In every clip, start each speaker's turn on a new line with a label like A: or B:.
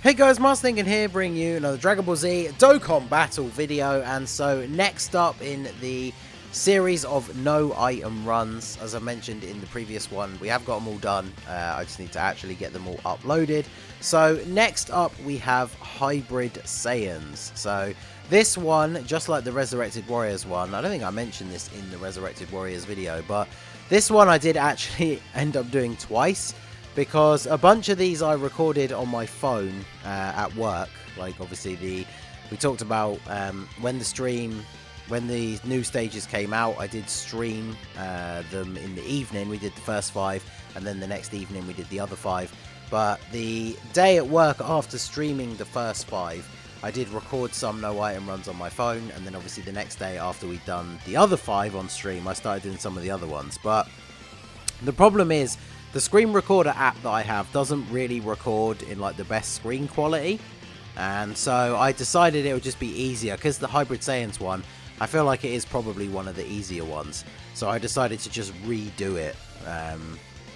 A: Hey guys, Marstinkin here, bringing you another Dragon Ball Z Dokkan battle video. And so next up in the series of no item runs, as I mentioned in the previous one, we have got them all done. I just need to actually get them all uploaded. So next up we have Hybrid Saiyans. So this one, just like the Resurrected Warriors one, I don't think I mentioned this in the Resurrected Warriors video, but this one I did actually end up doing twice. Because a bunch of these I recorded on my phone at work. Like obviously we talked about when the new stages came out, I did stream them in the evening. We did the first 5, and then the next evening we did the other 5. But the day at work after streaming the first 5, I did record some no item runs on my phone, and then obviously the next day after we'd done the other 5 on stream, I started doing some of the other ones. But the problem is, the screen recorder app that I have doesn't really record in like the best screen quality, and so I decided it would just be easier because the Hybrid Saiyans one, I feel like it is probably one of the easier ones, so I decided to just redo it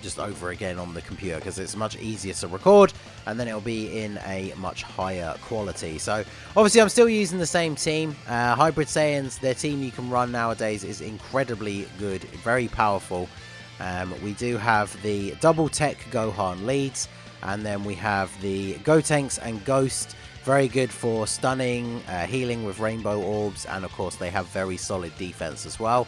A: just over again on the computer because it's much easier to record, and then it'll be in a much higher quality. So obviously I'm still using the same team. Hybrid Saiyans, their team you can run nowadays is incredibly good, very powerful. We do have the double tech Gohan leads, and then we have the Gotenks and Ghost, very good for stunning, healing with rainbow orbs, and of course they have very solid defense as well.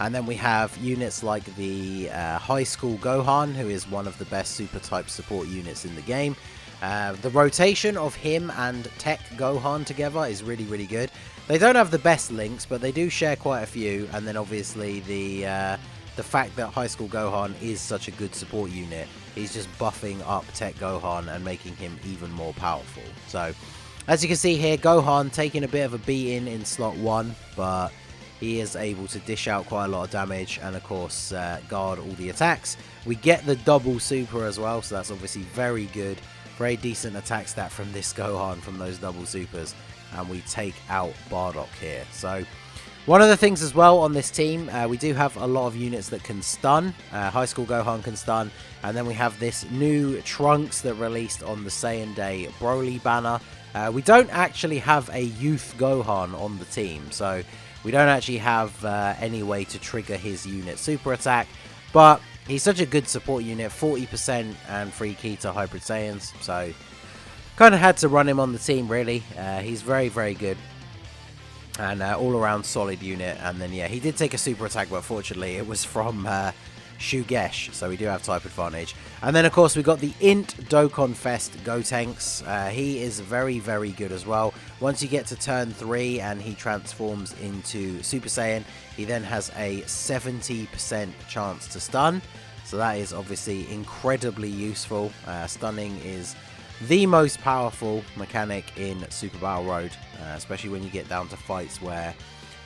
A: And then we have units like the High School Gohan, who is one of the best super type support units in the game. The rotation of him and Tech Gohan together is really, really good. They don't have the best links, but they do share quite a few, and then obviously the fact that High School Gohan is such a good support unit, he's just buffing up Tech Gohan and making him even more powerful. So, as you can see here, Gohan taking a bit of a beating in slot 1, but he is able to dish out quite a lot of damage and, of course, guard all the attacks. We get the double super as well, so that's obviously very good. Very decent attack stat from this Gohan from those double supers. And we take out Bardock here. So, one of the things as well on this team, we do have a lot of units that can stun. High School Gohan can stun. And then we have this new Trunks that released on the Saiyan Day Broly banner. We don't actually have a Youth Gohan on the team. So we don't actually have any way to trigger his unit super attack. But he's such a good support unit. 40% and free key to Hybrid Saiyans. So kind of had to run him on the team really. He's very, very good. And all around solid unit. And then yeah, he did take a super attack, but fortunately it was from Shugesh, so we do have type advantage. And then of course we got the Int Dokkan Fest Gotenks. He is very, very good as well. Once you get to turn 3 and he transforms into Super Saiyan, he then has a 70% chance to stun, so that is obviously incredibly useful. Stunning is the most powerful mechanic in Super Battle Road, especially when you get down to fights where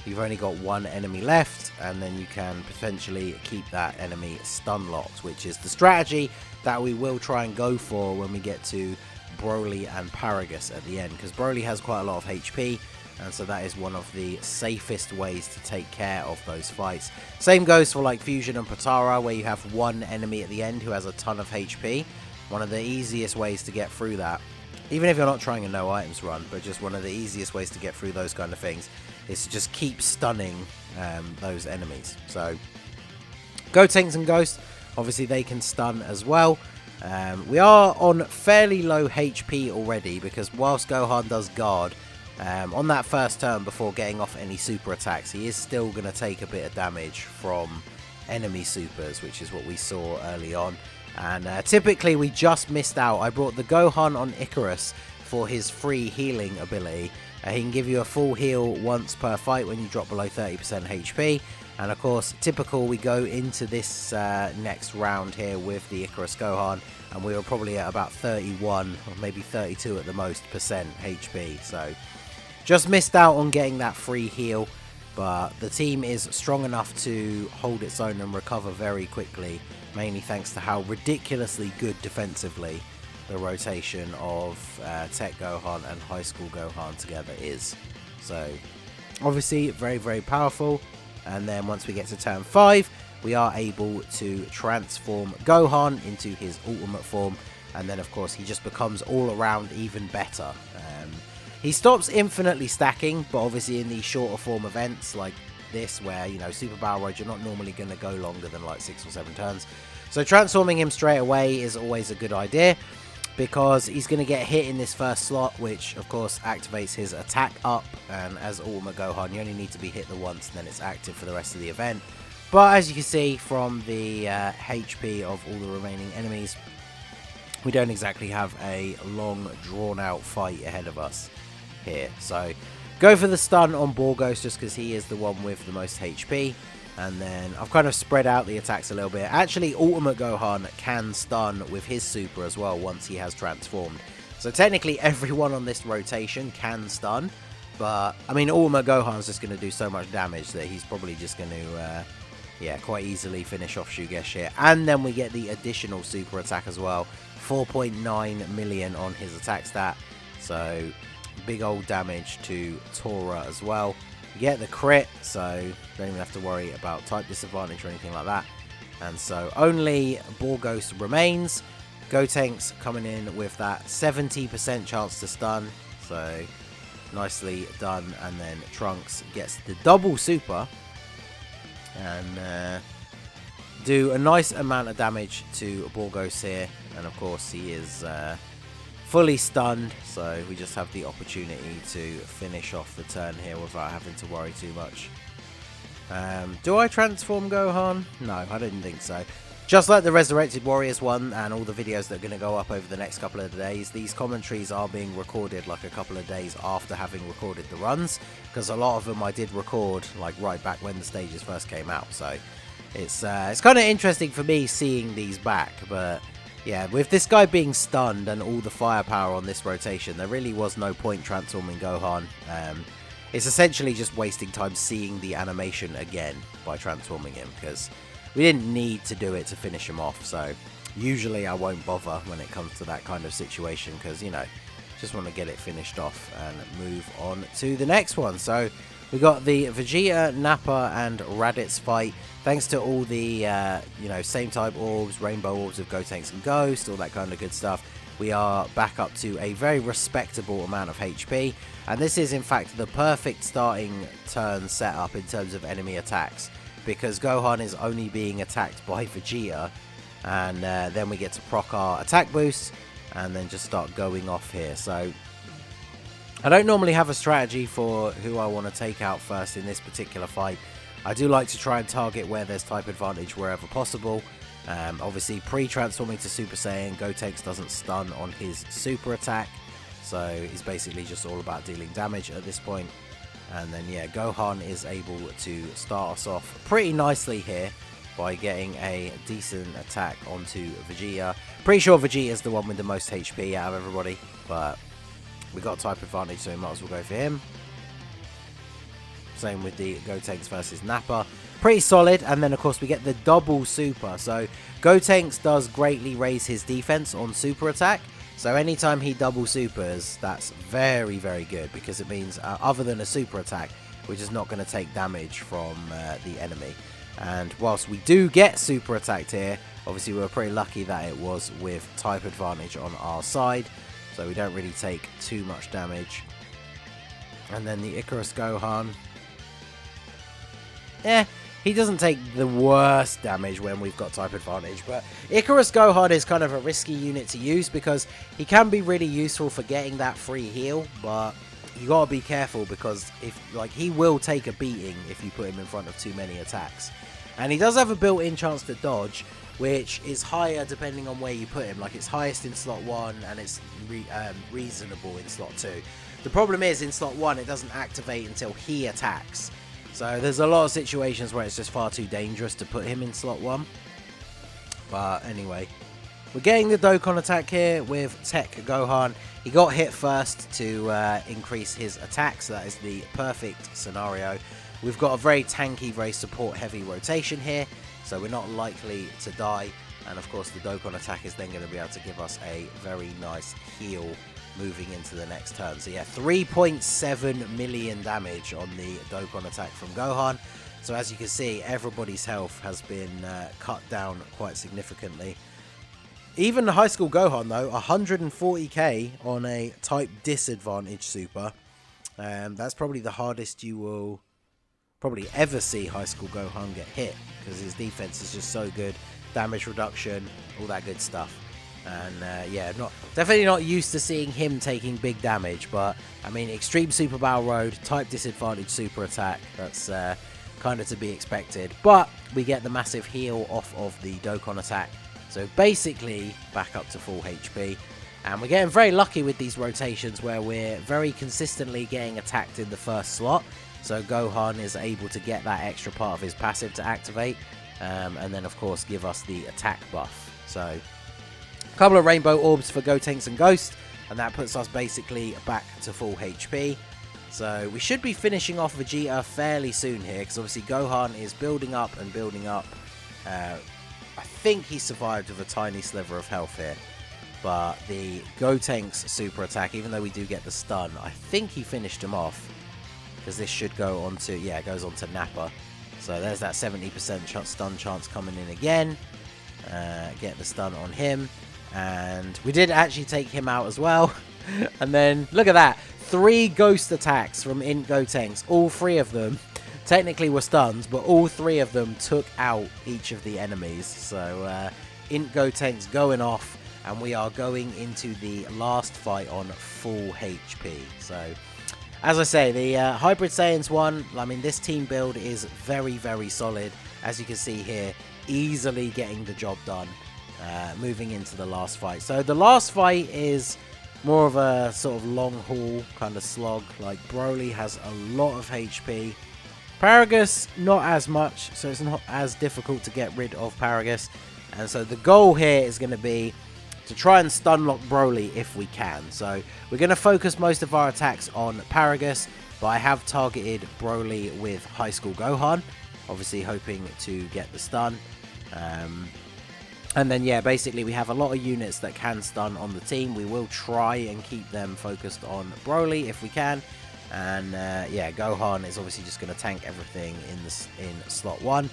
A: you've only got one enemy left, and then you can potentially keep that enemy stun locked, which is the strategy that we will try and go for when we get to Broly and Paragus at the end, because Broly has quite a lot of HP, and so that is one of the safest ways to take care of those fights. Same goes for like Fusion and Potara, where you have one enemy at the end who has a ton of HP. One of the easiest ways to get through that, even if you're not trying a no items run, but just one of the easiest ways to get through those kind of things is to just keep stunning those enemies. So Gotenks and Ghosts, obviously they can stun as well. We are on fairly low HP already, because whilst Gohan does guard, on that first turn before getting off any super attacks, he is still going to take a bit of damage from enemy supers, which is what we saw early on. And typically we just missed out. I brought the Gohan on Icarus for his free healing ability. He can give you a full heal once per fight when you drop below 30% HP. And of course, typical, we go into this next round here with the Icarus Gohan, and we were probably at about 31 or maybe 32 at the most percent HP. So just missed out on getting that free heal. But the team is strong enough to hold its own and recover very quickly, mainly thanks to how ridiculously good defensively the rotation of Tech Gohan and High School Gohan together is. So obviously very, very powerful. And then once we get to turn 5, we are able to transform Gohan into his ultimate form, and then of course he just becomes all around even better. He stops infinitely stacking, but obviously in these shorter form events like this, where, you know, Super Battle Road, you're not normally going to go longer than like 6 or 7 turns. So transforming him straight away is always a good idea, because he's going to get hit in this first slot, which of course activates his attack up, and as Ultimate Gohan you only need to be hit the once and then it's active for the rest of the event. But as you can see from the HP of all the remaining enemies, we don't exactly have a long drawn out fight ahead of us here. So go for the stun on Borgos just because he is the one with the most HP. And then I've kind of spread out the attacks a little bit. Actually, Ultimate Gohan can stun with his super as well once he has transformed. So technically everyone on this rotation can stun. But, I mean, Ultimate Gohan's just going to do so much damage that he's probably just going to, yeah, quite easily finish off Shugesh here. And then we get the additional super attack as well. 4.9 million on his attack stat. So big old damage to Tora as well. You get the crit, so don't even have to worry about type disadvantage or anything like that. And so only Borgos remains. Gotenks coming in with that 70% chance to stun, so nicely done. And then Trunks gets the double super and do a nice amount of damage to Borgos here. And of course he is fully stunned, so we just have the opportunity to finish off the turn here without having to worry too much. Do I transform Gohan? No, I didn't think so. Just like the Resurrected Warriors one and all the videos that are going to go up over the next couple of days, these commentaries are being recorded like a couple of days after having recorded the runs, because a lot of them I did record like right back when the stages first came out. So it's kind of interesting for me seeing these back. But yeah, with this guy being stunned and all the firepower on this rotation, there really was no point transforming Gohan. It's essentially just wasting time seeing the animation again by transforming him, because we didn't need to do it to finish him off. So usually I won't bother when it comes to that kind of situation, because, you know, just want to get it finished off and move on to the next one. So we got the Vegeta, Nappa and Raditz fight. Thanks to all the, you know, same type orbs, rainbow orbs of Gotenks and Ghost, all that kind of good stuff, we are back up to a very respectable amount of HP. And this is in fact the perfect starting turn setup in terms of enemy attacks, because Gohan is only being attacked by Vegeta, and then we get to proc our attack boost and then just start going off here. So I don't normally have a strategy for who I want to take out first in this particular fight. I do like to try and target where there's type advantage wherever possible. Obviously, pre-transforming to Super Saiyan, Gotenks doesn't stun on his super attack, so he's basically just all about dealing damage at this point. And then, yeah, Gohan is able to start us off pretty nicely here by getting a decent attack onto Vegeta. Pretty sure Vegeta is the one with the most HP out of everybody, but we got type advantage, so we might as well go for him. Same with the Gotenks versus Nappa. Pretty solid. And then, of course, we get the double super. So Gotenks does greatly raise his defense on super attack. So anytime he double supers, that's very, very good, because it means other than a super attack, we're just not going to take damage from the enemy. And whilst we do get super attacked here, obviously we were pretty lucky that it was with type advantage on our side, so we don't really take too much damage. And then the Icarus Gohan, he doesn't take the worst damage when we've got type advantage, but Icarus Gohan is kind of a risky unit to use because he can be really useful for getting that free heal, but you gotta be careful, because if he will take a beating if you put him in front of too many attacks. And he does have a built-in chance to dodge, which is higher depending on where you put him. Like, it's highest in slot 1 and it's reasonable in slot 2. The problem is, in slot 1 it doesn't activate until he attacks. So there's a lot of situations where it's just far too dangerous to put him in slot 1. But anyway, we're getting the Dokkan attack here with Tech Gohan. He got hit first to increase his attack, so that is the perfect scenario. We've got a very tanky, very support-heavy rotation here, so we're not likely to die. And of course, the Dokkan attack is then going to be able to give us a very nice heal moving into the next turn. So yeah, 3.7 million damage on the Dokkan attack from Gohan. So as you can see, everybody's health has been cut down quite significantly. Even the High School Gohan, though, 140k on a type disadvantage super. That's probably the hardest you will probably ever see High School Gohan get hit, because his defense is just so good, damage reduction, all that good stuff. And yeah, definitely not used to seeing him taking big damage, but I mean, Extreme Super Battle Road, type disadvantage super attack, that's kind of to be expected. But we get the massive heal off of the Dokkan attack, so basically back up to full HP. And we're getting very lucky with these rotations where we're very consistently getting attacked in the first slot. So Gohan is able to get that extra part of his passive to activate. And then, of course, give us the attack buff. So a couple of Rainbow Orbs for Gotenks and Ghost. And that puts us basically back to full HP. So we should be finishing off Vegeta fairly soon here. Because obviously Gohan is building up and building up. I think he survived with a tiny sliver of health here. But the Gotenks super attack, even though we do get the stun, I think he finished him off. Because this should go on to, yeah, it goes on to Nappa. So there's that 70% stun chance coming in again. Get the stun on him. And we did actually take him out as well. And then, look at that. 3 ghost attacks from Int Gotenks. All 3 of them technically were stuns, but all 3 of them took out each of the enemies. So Int Gotenks going off. And we are going into the last fight on full HP. So, as I say, the Hybrid Saiyans one, I mean, this team build is very, very solid. As you can see here, easily getting the job done. Moving into the last fight. So, the last fight is more of a sort of long haul kind of slog. Like, Broly has a lot of HP. Paragus, not as much. So, it's not as difficult to get rid of Paragus. And so, the goal here is going to be to try and stun lock Broly if we can. So we're going to focus most of our attacks on Paragus, but I have targeted Broly with High School Gohan, obviously hoping to get the stun. And then, yeah, basically we have a lot of units that can stun on the team. We will try and keep them focused on Broly if we can. And yeah, Gohan is obviously just going to tank everything in slot 1.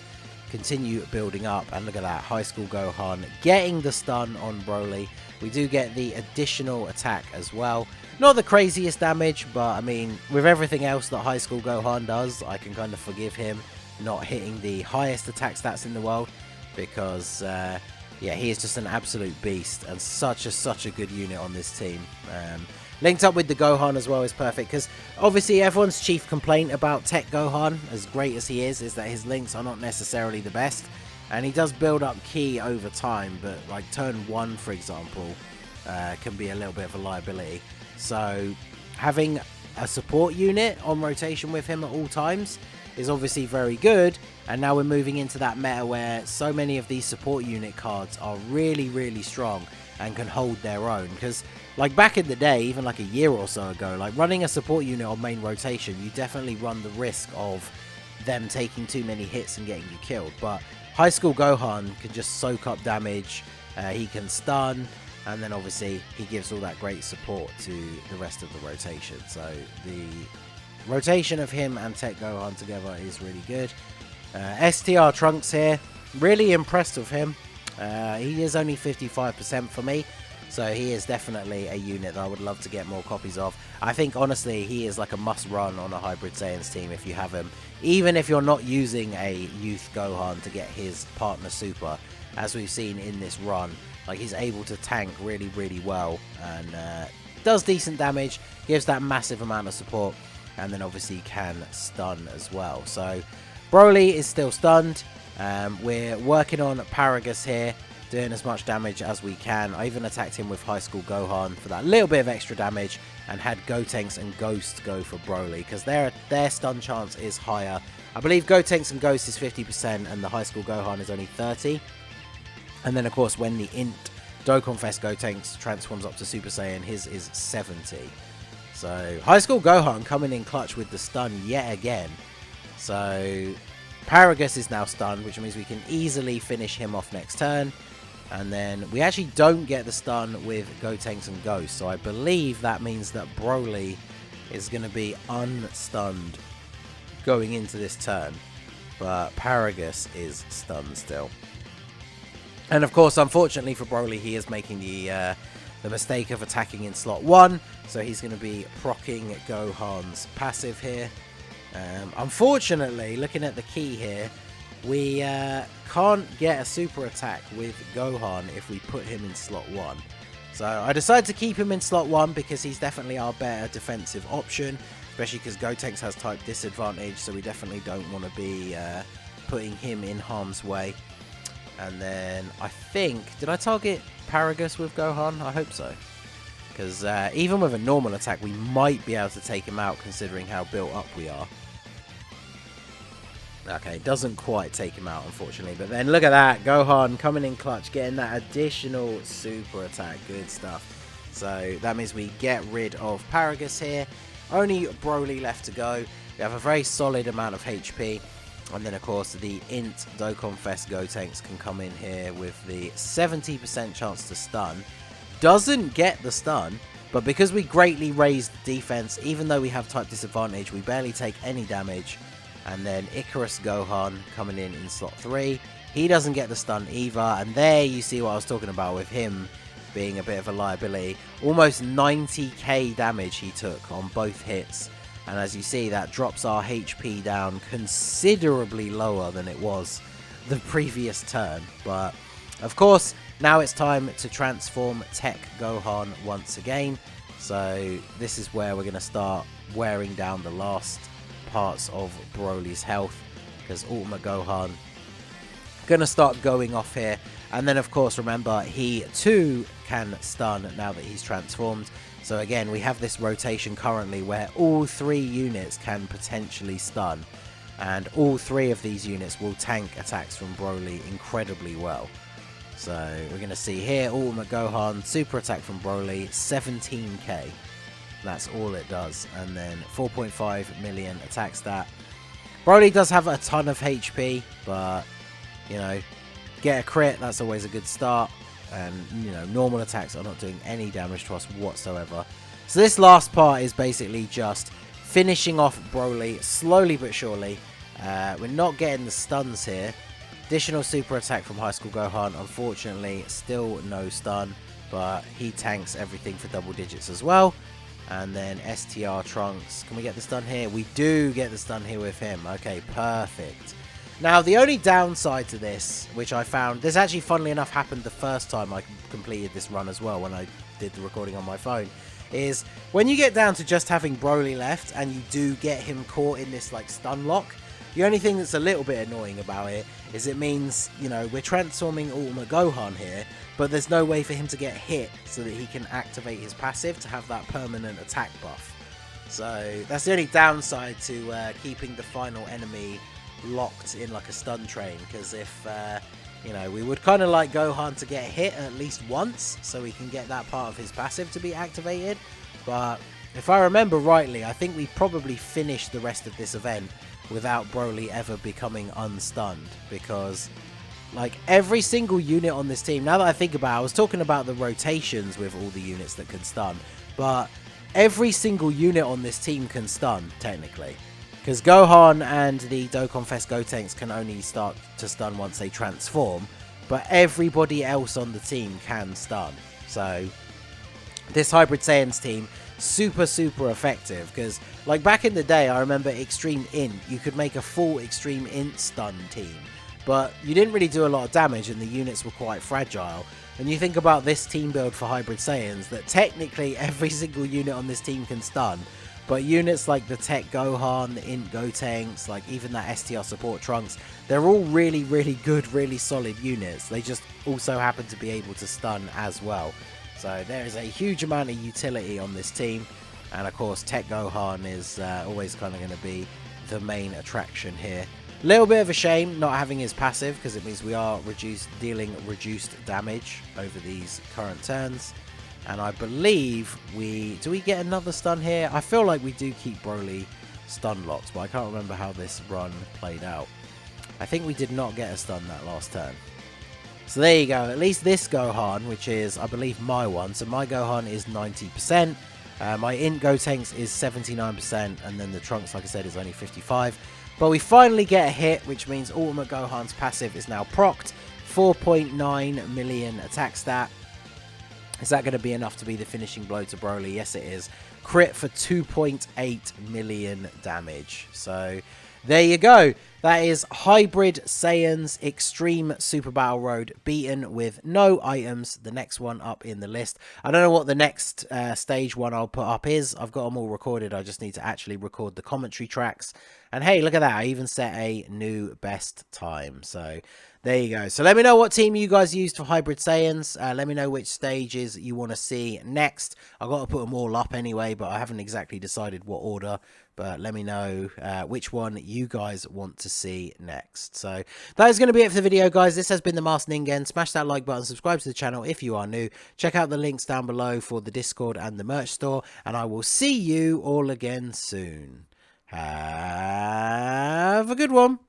A: Continue building up, and look at that, High School Gohan getting the stun on Broly. We do get the additional attack as well. Not the craziest damage, but I mean, with everything else that High School Gohan does, I can kind of forgive him not hitting the highest attack stats in the world, because yeah, he is just an absolute beast and such a good unit on this team. Linked up with the Gohan as well is perfect, because obviously everyone's chief complaint about Tech Gohan, as great as he is that his links are not necessarily the best. And he does build up ki over time, but like turn 1, for example, can be a little bit of a liability. So having a support unit on rotation with him at all times is obviously very good. And now we're moving into that meta where so many of these support unit cards are really, really strong and can hold their own. Because like back in the day, even like a year or so ago, like running a support unit on main rotation, you definitely run the risk of them taking too many hits and getting you killed. But High School Gohan can just soak up damage, he can stun, and then obviously he gives all that great support to the rest of the rotation. So the rotation of him and Tech Gohan together is really good. STR Trunks here, really impressed with him. He is only 55% for me, so he is definitely a unit that I would love to get more copies of. I think honestly he is like a must run on a Hybrid Saiyans team if you have him, even if you're not using a Youth Gohan to get his partner super. As we've seen in this run, like he's able to tank really, really well, and does decent damage, gives that massive amount of support, and then obviously can stun as well. So Broly is still stunned. We're working on Paragus here, doing as much damage as we can. I even attacked him with High School Gohan for that little bit of extra damage, and had Gotenks and Ghost go for Broly, because their stun chance is higher. I believe Gotenks and Ghost is 50%, and the High School Gohan is only 30%. And then, of course, when the Int Dokkan Fest Gotenks transforms up to Super Saiyan, his is 70%. So, High School Gohan coming in clutch with the stun yet again. So Paragus is now stunned, which means we can easily finish him off next turn. And then we actually don't get the stun with Gotenks and Ghost. So I believe that means that Broly is going to be unstunned going into this turn. But Paragus is stunned still. And of course, unfortunately for Broly, he is making the mistake of attacking in slot 1. So he's going to be proccing Gohan's passive here. Unfortunately, looking at the key here, we can't get a super attack with Gohan if we put him in slot 1. So I decided to keep him in slot 1 because he's definitely our better defensive option, especially because Gotenks has type disadvantage, so we definitely don't want to be putting him in harm's way. And then I think, did I target Paragus with Gohan? I hope so. Because even with a normal attack, we might be able to take him out considering how built up we are. Okay, doesn't quite take him out, unfortunately. But then look at that. Gohan coming in clutch, getting that additional super attack. Good stuff. So that means we get rid of Paragus here. Only Broly left to go. We have a very solid amount of HP. And then, of course, the Int Dokkan Fest Gotenks can come in here with the 70% chance to stun. Doesn't get the stun, but because we greatly raised the defense, even though we have type disadvantage, we barely take any damage. And then Icarus Gohan coming in slot 3. He doesn't get the stun either. And there you see what I was talking about with him being a bit of a liability. Almost 90k damage he took on both hits. And as you see, that drops our HP down considerably lower than it was the previous turn. But, of course, now it's time to transform Tech Gohan once again. So this is where we're going to start wearing down the last parts of Broly's health, because Ultimate Gohan gonna start going off here. And then, of course, remember, he too can stun now that he's transformed. So again, we have this rotation currently where all 3 units can potentially stun, and all 3 of these units will tank attacks from Broly incredibly well. So we're gonna see here Ultimate Gohan super attack from Broly, 17k. That's all it does. And then 4.5 million attack stat. Broly does have a ton of HP, but, you know, get a crit, that's always a good start. And, you know, normal attacks are not doing any damage to us whatsoever. So this last part is basically just finishing off Broly slowly but surely. We're not getting the stuns here. Additional super attack from High School Gohan. Unfortunately, still no stun, but he tanks everything for double digits as well. And then STR Trunks. Can we get the stun here? We do get the stun here with him. Okay, perfect. Now, the only downside to this, which I found, this actually, funnily enough, happened the first time I completed this run as well, when I did the recording on my phone, is when you get down to just having Broly left and you do get him caught in this, like, stun lock, the only thing that's a little bit annoying about it is it means, you know, we're transforming Ultimate Gohan here, but there's no way for him to get hit so that he can activate his passive to have that permanent attack buff. So that's the only downside to keeping the final enemy locked in like a stun train, because if, you know, we would kind of like Gohan to get hit at least once so we can get that part of his passive to be activated. But if I remember rightly, I think we probably finished the rest of this event without Broly ever becoming unstunned, because like every single unit on this team, now that I think about it, I was talking about the rotations with all the units that can stun, but every single unit on this team can stun technically, because Gohan and the Dokkan Fest Gotenks can only start to stun once they transform, but everybody else on the team can stun. So this Hybrid Saiyans team, super effective, because like back in the day, I remember Extreme Int, you could make a full Extreme Int stun team, but you didn't really do a lot of damage and the units were quite fragile. And you think about this team build for Hybrid Saiyans, that technically every single unit on this team can stun, but units like the Tech Gohan, the Int Gotenks, like even that STR support Trunks, they're all really good, really solid units. They just also happen to be able to stun as well. So there is a huge amount of utility on this team. And of course, Tech Gohan is always kind of going to be the main attraction here. Little bit of a shame not having his passive, because it means we are dealing reduced damage over these current turns. And I believe do we get another stun here? I feel like we do keep Broly stun locked, but I can't remember how this run played out. I think we did not get a stun that last turn. So there you go, at least this Gohan, which is, I believe, my one. So my Gohan is 90%, my Int Gotenks is 79%, and then the Trunks, like I said, is only 55%. But we finally get a hit, which means Ultimate Gohan's passive is now procced. 4.9 million attack stat. Is that going to be enough to be the finishing blow to Broly? Yes, it is. Crit for 2.8 million damage. So there you go. That is Hybrid Saiyans Extreme Super Battle Road beaten with no items. The next one up in the list. I don't know what the next stage one I'll put up is. I've got them all recorded. I just need to actually record the commentary tracks. And hey, look at that. I even set a new best time. So there you go. So let me know what team you guys used for Hybrid Saiyans. Let me know which stages you want to see next. I've got to put them all up anyway, but I haven't exactly decided what order. But let me know which one you guys want to see next. So that is going to be it for the video, guys. This has been the Masked Ningen. Smash that like button, subscribe to the channel if you are new. Check out the links down below for the Discord and the merch store. And I will see you all again soon. Have a good one.